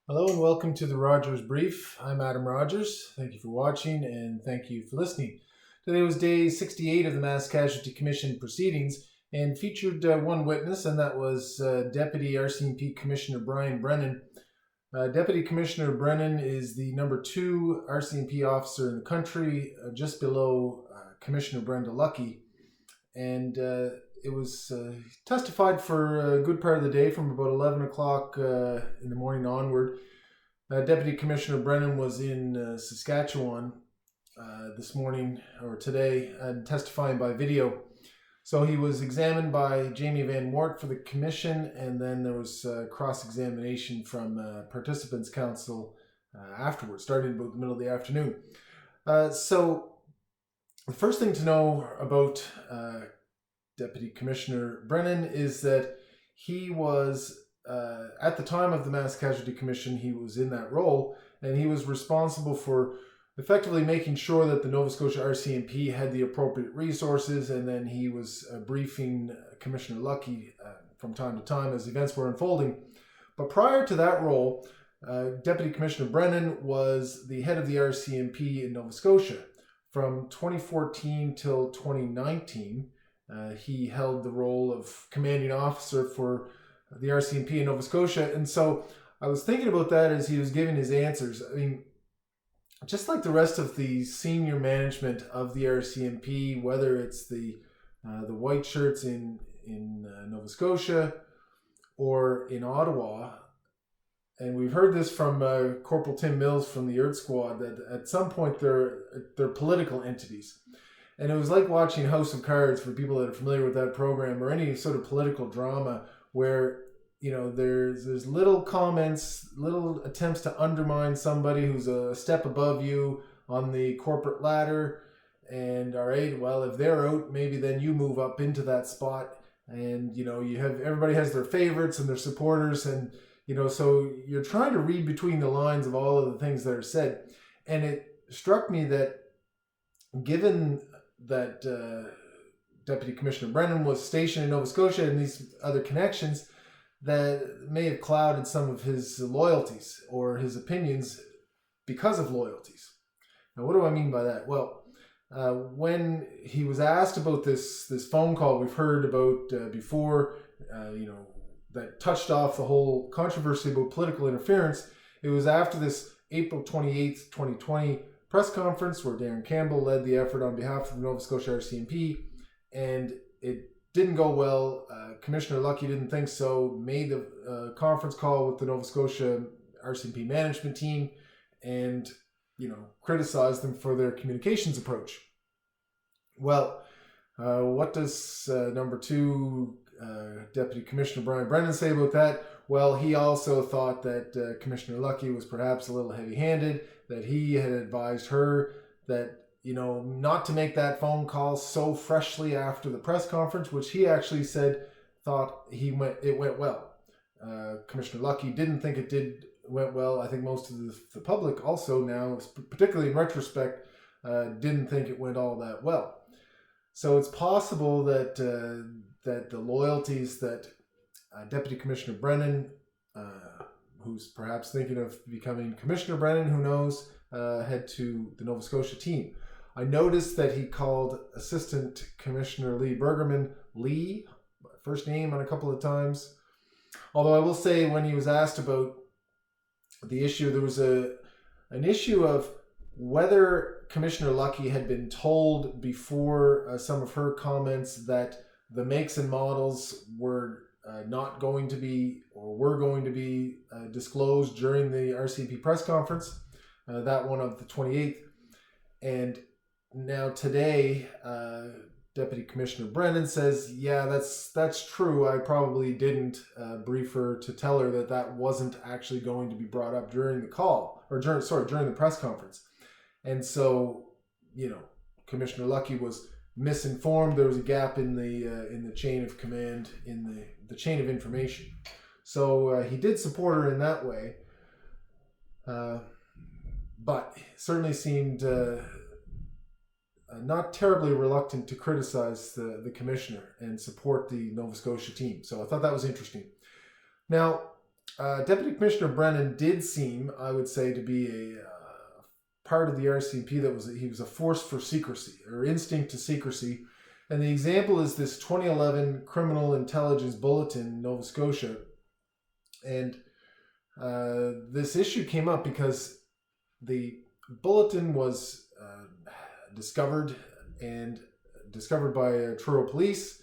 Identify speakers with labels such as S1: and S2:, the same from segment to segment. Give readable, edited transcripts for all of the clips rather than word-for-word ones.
S1: Hello and welcome to the Rogers Brief. I'm Adam Rogers. Thank you for watching and thank you for listening. Today was day 68 of the Mass Casualty Commission proceedings and featured one witness, and that was Deputy RCMP Commissioner Brian Brennan. Deputy Commissioner Brennan is the number 2 RCMP officer in the country, just below Commissioner Brenda Luckie. And it was testified for a good part of the day from about 11 o'clock in the morning onward. Deputy Commissioner Brennan was in Saskatchewan this morning or today testifying by video. So he was examined by Jamie Van Wart for the commission, and then there was cross-examination from Participants' Council afterwards, starting about the middle of the afternoon. So the first thing to know about Deputy Commissioner Brennan is that he was, at the time of the Mass Casualty Commission, he was in that role, and he was responsible for effectively making sure that the Nova Scotia RCMP had the appropriate resources, and then he was briefing Commissioner Luckie from time to time as events were unfolding. But prior to that role, Deputy Commissioner Brennan was the head of the RCMP in Nova Scotia. From 2014 till 2019, he held the role of commanding officer for the RCMP in Nova Scotia. And so I was thinking about that as he was giving his answers. I mean, just like the rest of the senior management of the RCMP, whether it's the white shirts in Nova Scotia or in Ottawa, and we've heard this from Corporal Tim Mills from the Earth Squad, that at some point they're political entities. And it was like watching House of Cards for people that are familiar with that program, or any sort of political drama where, you know, there's little comments, little attempts to undermine somebody who's a step above you on the corporate ladder. And all right, well, if they're out, maybe then you move up into that spot. And, you know, everybody has their favorites and their supporters, and, you know, so you're trying to read between the lines of all of the things that are said. And it struck me that given that Deputy Commissioner Brennan was stationed in Nova Scotia and these other connections, that may have clouded some of his loyalties or his opinions because of loyalties. Now, what do I mean by that? Well, when he was asked about this phone call we've heard about before, that touched off the whole controversy about political interference, it was after this April 28th, 2020 press conference where Darren Campbell led the effort on behalf of the Nova Scotia RCMP, and it didn't go well. Commissioner Luckie didn't think so, made the conference call with the Nova Scotia RCMP management team and, you know, criticized them for their communications approach. Well, what does number 2 Deputy Commissioner Brian Brennan say about that? Well, he also thought that Commissioner Luckie was perhaps a little heavy-handed, that he had advised her that, you know, not to make that phone call so freshly after the press conference, which he actually said thought it went well. Commissioner Luckie didn't think it went well. I think most of the public also now, particularly in retrospect, didn't think it went all that well. So it's possible that the loyalties that Deputy Commissioner Brennan, who's perhaps thinking of becoming Commissioner Brennan, who knows, head to the Nova Scotia team. I noticed that he called Assistant Commissioner Lee Bergerman Lee, first name, on a couple of times. Although I will say, when he was asked about the issue, there was an issue of whether Commissioner Luckie had been told before some of her comments that the makes and models were not going to be, or were going to be disclosed during the RCMP press conference, that one of the 28th. And now today, Deputy Commissioner Brennan says, yeah, that's true. I probably didn't brief her to tell her that wasn't actually going to be brought up during the call, or during the press conference. And so, you know, Commissioner Luckie was misinformed. There was a gap in the chain of command, in the chain of information. So he did support her in that way, but certainly seemed not terribly reluctant to criticize the commissioner and support the Nova Scotia team. So I thought that was interesting. Now, Deputy Commissioner Brennan did seem, I would say, to be a part of the RCMP he was a force for secrecy, or instinct to secrecy. And the example is this 2011 Criminal Intelligence Bulletin in Nova Scotia. And this issue came up because the bulletin was discovered by Truro Police,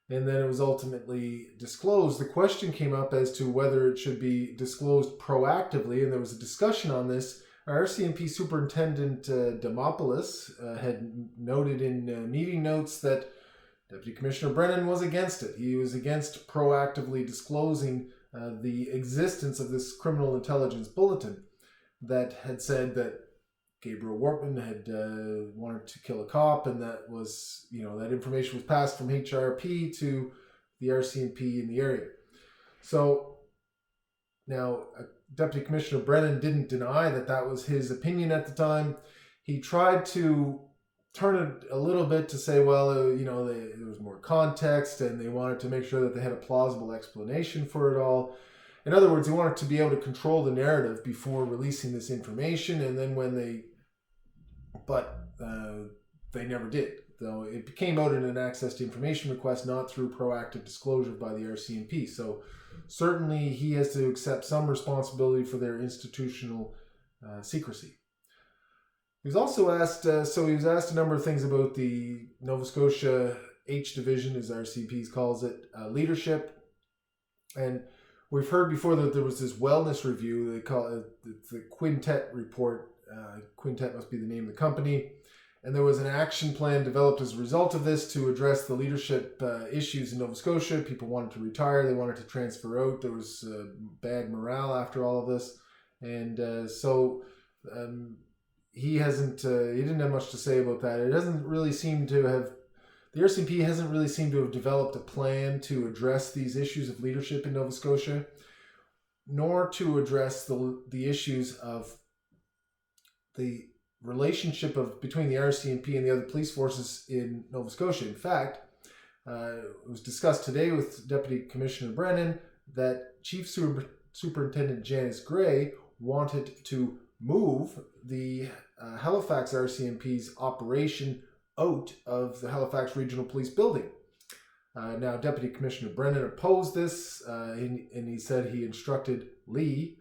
S1: and then it was ultimately disclosed. The question came up as to whether it should be disclosed proactively, and there was a discussion on this. Our RCMP Superintendent Demopoulos had noted in meeting notes that Deputy Commissioner Brennan was against it. He was against proactively disclosing the existence of this Criminal Intelligence Bulletin that had said that Gabriel Wortman had wanted to kill a cop, and that was, that information was passed from HRP to the RCMP in the area. So now, Deputy Commissioner Brennan didn't deny that was his opinion at the time. He tried to turn it a little bit to say, well, there was more context, and they wanted to make sure that they had a plausible explanation for it all. In other words, they wanted to be able to control the narrative before releasing this information, and then they never did. Though it came out in an access to information request, not through proactive disclosure by the RCMP. So certainly he has to accept some responsibility for their institutional secrecy. He was also asked, a number of things about the Nova Scotia H Division, as RCMP calls it, leadership. And we've heard before that there was this wellness review. They call it the Quintet report. Quintet must be the name of the company. And there was an action plan developed as a result of this to address the leadership issues in Nova Scotia. People wanted to retire. They wanted to transfer out. There was bad morale after all of this. And he didn't have much to say about that. It doesn't really seem to have, the RCMP hasn't really seemed to have developed a plan to address these issues of leadership in Nova Scotia, nor to address the issues of the relationship between the RCMP and the other police forces in Nova Scotia. In fact, it was discussed today with Deputy Commissioner Brennan that Chief Superintendent Janice Gray wanted to move the Halifax RCMP's operation out of the Halifax Regional Police Building. Now, Deputy Commissioner Brennan opposed this, and he said he instructed Lee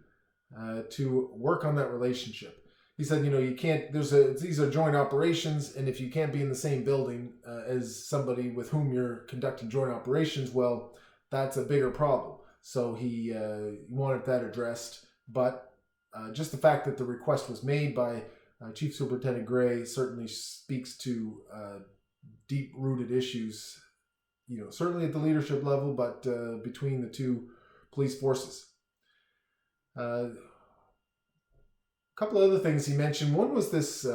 S1: to work on that relationship. He said, you can't, these are joint operations, and if you can't be in the same building as somebody with whom you're conducting joint operations, well, that's a bigger problem. So he wanted that addressed, but just the fact that the request was made by Chief Superintendent Gray certainly speaks to deep-rooted issues, certainly at the leadership level, but between the two police forces. Couple of other things he mentioned. One was this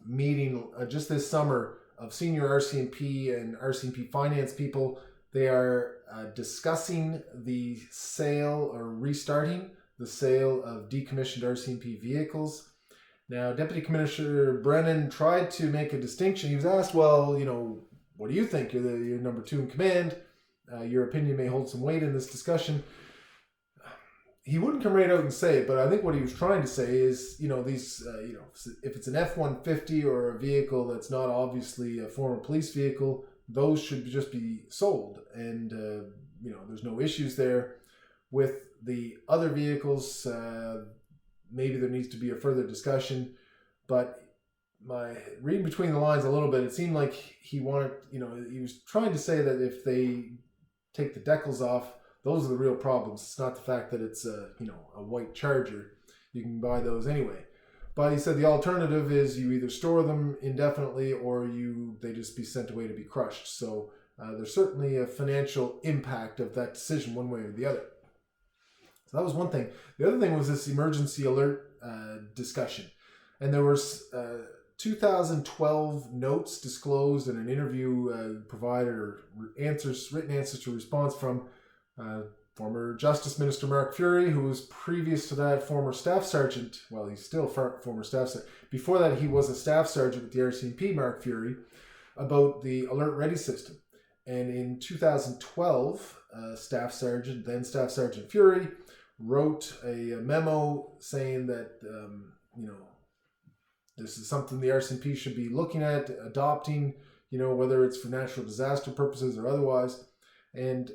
S1: meeting just this summer of senior RCMP and RCMP finance people. They are discussing the sale or restarting the sale of decommissioned RCMP vehicles. Now, Deputy Commissioner Brennan tried to make a distinction. He was asked, well, what do you think? You're number two in command. Your opinion may hold some weight in this discussion. He wouldn't come right out and say it, but I think what he was trying to say is, if it's an F-150 or a vehicle that's not obviously a former police vehicle, those should just be sold. And, there's no issues there. With the other vehicles, maybe there needs to be a further discussion. But my reading between the lines a little bit, it seemed like he wanted, he was trying to say that if they take the decals off, those are the real problems. It's not the fact that it's a white Charger. You can buy those anyway. But he said the alternative is you either store them indefinitely or they just be sent away to be crushed. So there's certainly a financial impact of that decision one way or the other. So that was one thing. The other thing was this emergency alert discussion. And there was 2012 notes disclosed in an interview provided, or written answers to response from former Justice Minister Mark Fury, who was previous to that former staff sergeant. Well, he's still former staff sergeant. Before that, he was a staff sergeant with the RCMP, Mark Fury, about the Alert Ready system. And in 2012, Staff Sergeant Fury, wrote a memo saying that, this is something the RCMP should be looking at, adopting, whether it's for natural disaster purposes or otherwise. And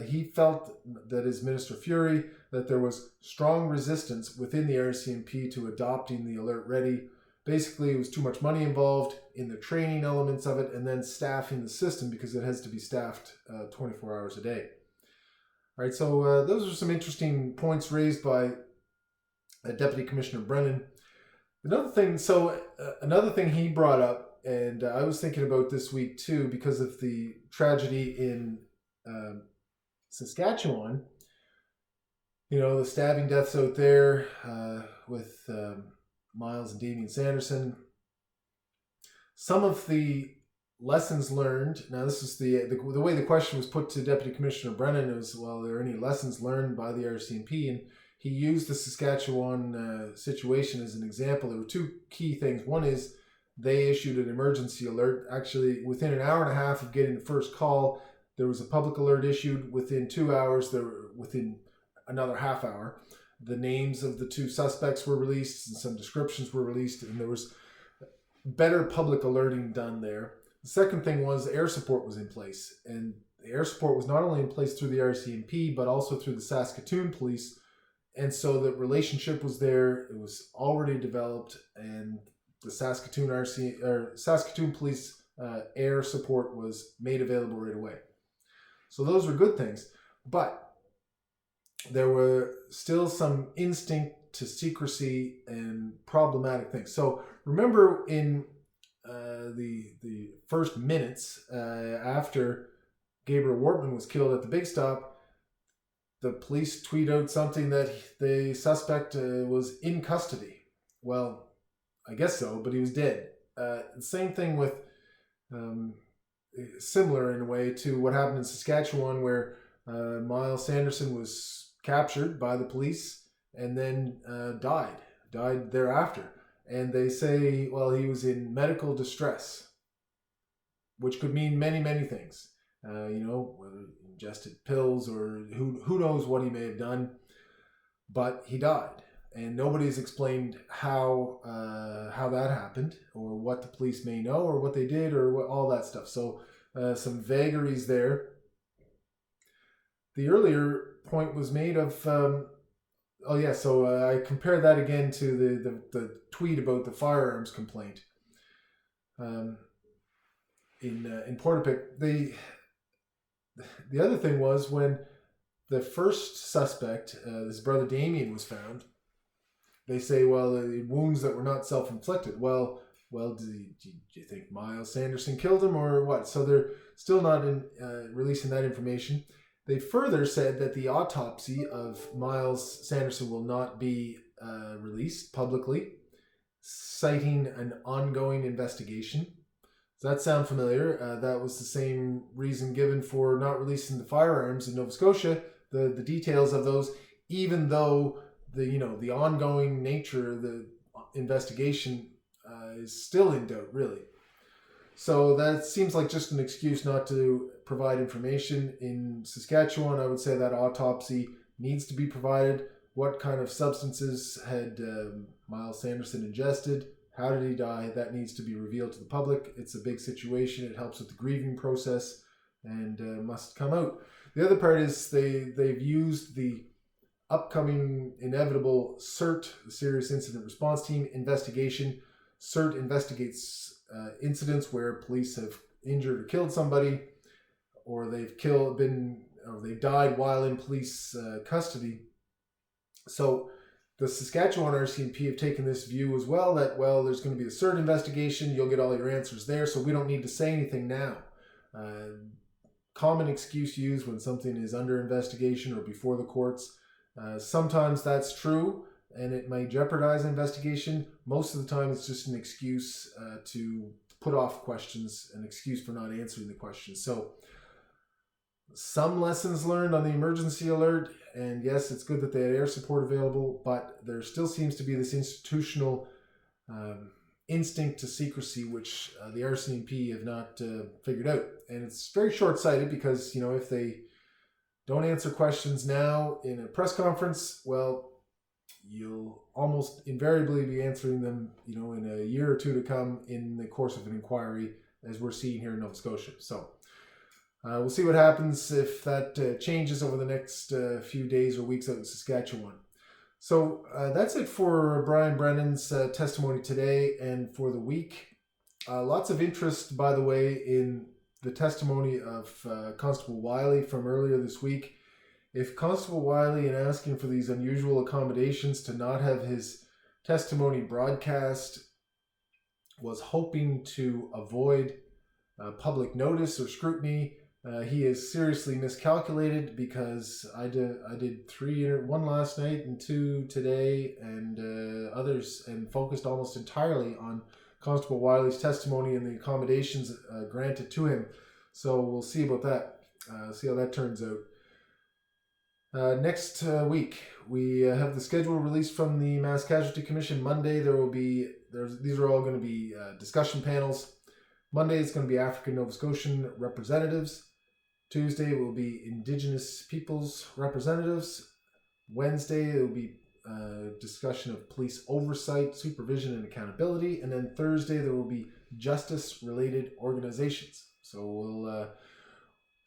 S1: he felt that as Minister Fury, that there was strong resistance within the RCMP to adopting the Alert Ready. Basically, it was too much money involved in the training elements of it and then staffing the system because it has to be staffed 24 hours a day. All right, so those are some interesting points raised by Deputy Commissioner Brennan. Another thing he brought up, and I was thinking about this week too, because of the tragedy in Saskatchewan, the stabbing deaths out there with Miles and Damien Sanderson. Some of the lessons learned, now this is the way the question was put to Deputy Commissioner Brennan was, well, are there any lessons learned by the RCMP? And he used the Saskatchewan situation as an example. There were two key things. One is they issued an emergency alert. Actually, within an hour and a half of getting the first call, there was a public alert issued. Within 2 hours, within another half hour, the names of the two suspects were released and some descriptions were released, and there was better public alerting done there. The second thing was air support was in place, and the air support was not only in place through the RCMP, but also through the Saskatoon police. And so the relationship was there. It was already developed, and the Saskatoon police air support was made available right away. So those were good things, but there were still some instinct to secrecy and problematic things. So remember in the first minutes after Gabriel Wortman was killed at the Big Stop, the police tweet out something that the suspect was in custody. Well, I guess so, but he was dead. Same thing with, similar in a way to what happened in Saskatchewan, where Miles Sanderson was captured by the police and then died thereafter. And they say, well, he was in medical distress, which could mean many, many things. Whether he ingested pills or who knows what he may have done, but he died, and nobody's explained how that happened, or what the police may know, or what they did, or all that stuff. So some vagaries there. The earlier point was made of, so I compared that again to the tweet about the firearms complaint in Portapique. The other thing was when the first suspect, his brother Damien, was found, they say, well, the wounds that were not self-inflicted. Well, do you think Miles Sanderson killed him or what? So they're still not releasing that information. They further said that the autopsy of Miles Sanderson will not be released publicly, citing an ongoing investigation. Does that sound familiar? That was the same reason given for not releasing the firearms in Nova Scotia, the details of those, even though the ongoing nature of the investigation is still in doubt, really. So that seems like just an excuse not to provide information. In Saskatchewan, I would say that autopsy needs to be provided. What kind of substances had Miles Sanderson ingested? How did he die? That needs to be revealed to the public. It's a big situation. It helps with the grieving process and must come out. The other part is they've used the upcoming inevitable CERT, the Serious Incident Response Team investigation. CERT investigates incidents where police have injured or killed somebody, or they've died while in police custody. So the Saskatchewan RCMP have taken this view as well, that, well, there's going to be a CERT investigation, you'll get all your answers there, so we don't need to say anything now. Common excuse used when something is under investigation or before the courts. Sometimes that's true, and it may jeopardize an investigation. Most of the time, it's just an excuse to put off questions, an excuse for not answering the questions. So some lessons learned on the emergency alert, and yes, it's good that they had air support available, but there still seems to be this institutional instinct to secrecy, which the RCMP have not figured out. And it's very short-sighted because, if they don't answer questions now in a press conference, well, you'll almost invariably be answering them, in a year or two to come in the course of an inquiry, as we're seeing here in Nova Scotia. So we'll see what happens if that changes over the next few days or weeks out in Saskatchewan. So that's it for Brian Brennan's testimony today and for the week. Lots of interest, by the way, in the testimony of Constable Wiley from earlier this week. If Constable Wiley, in asking for these unusual accommodations to not have his testimony broadcast, was hoping to avoid public notice or scrutiny, he is seriously miscalculated, because I did 1 last night and 2 today and others, and focused almost entirely on Constable Wiley's testimony and the accommodations granted to him. So we'll see about that, see how that turns out. Next week, we have the schedule released from the Mass Casualty Commission. Monday, these are all going to be discussion panels. Monday, it's going to be African Nova Scotian representatives. Tuesday will be Indigenous peoples representatives. Wednesday, it will be discussion of police oversight, supervision, and accountability. And then Thursday, there will be justice-related organizations. So we'll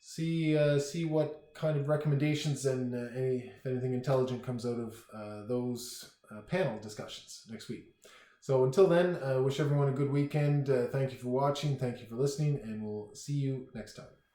S1: see what kind of recommendations and if anything intelligent comes out of those panel discussions next week. So until then, I wish everyone a good weekend. Thank you for watching. Thank you for listening, and we'll see you next time.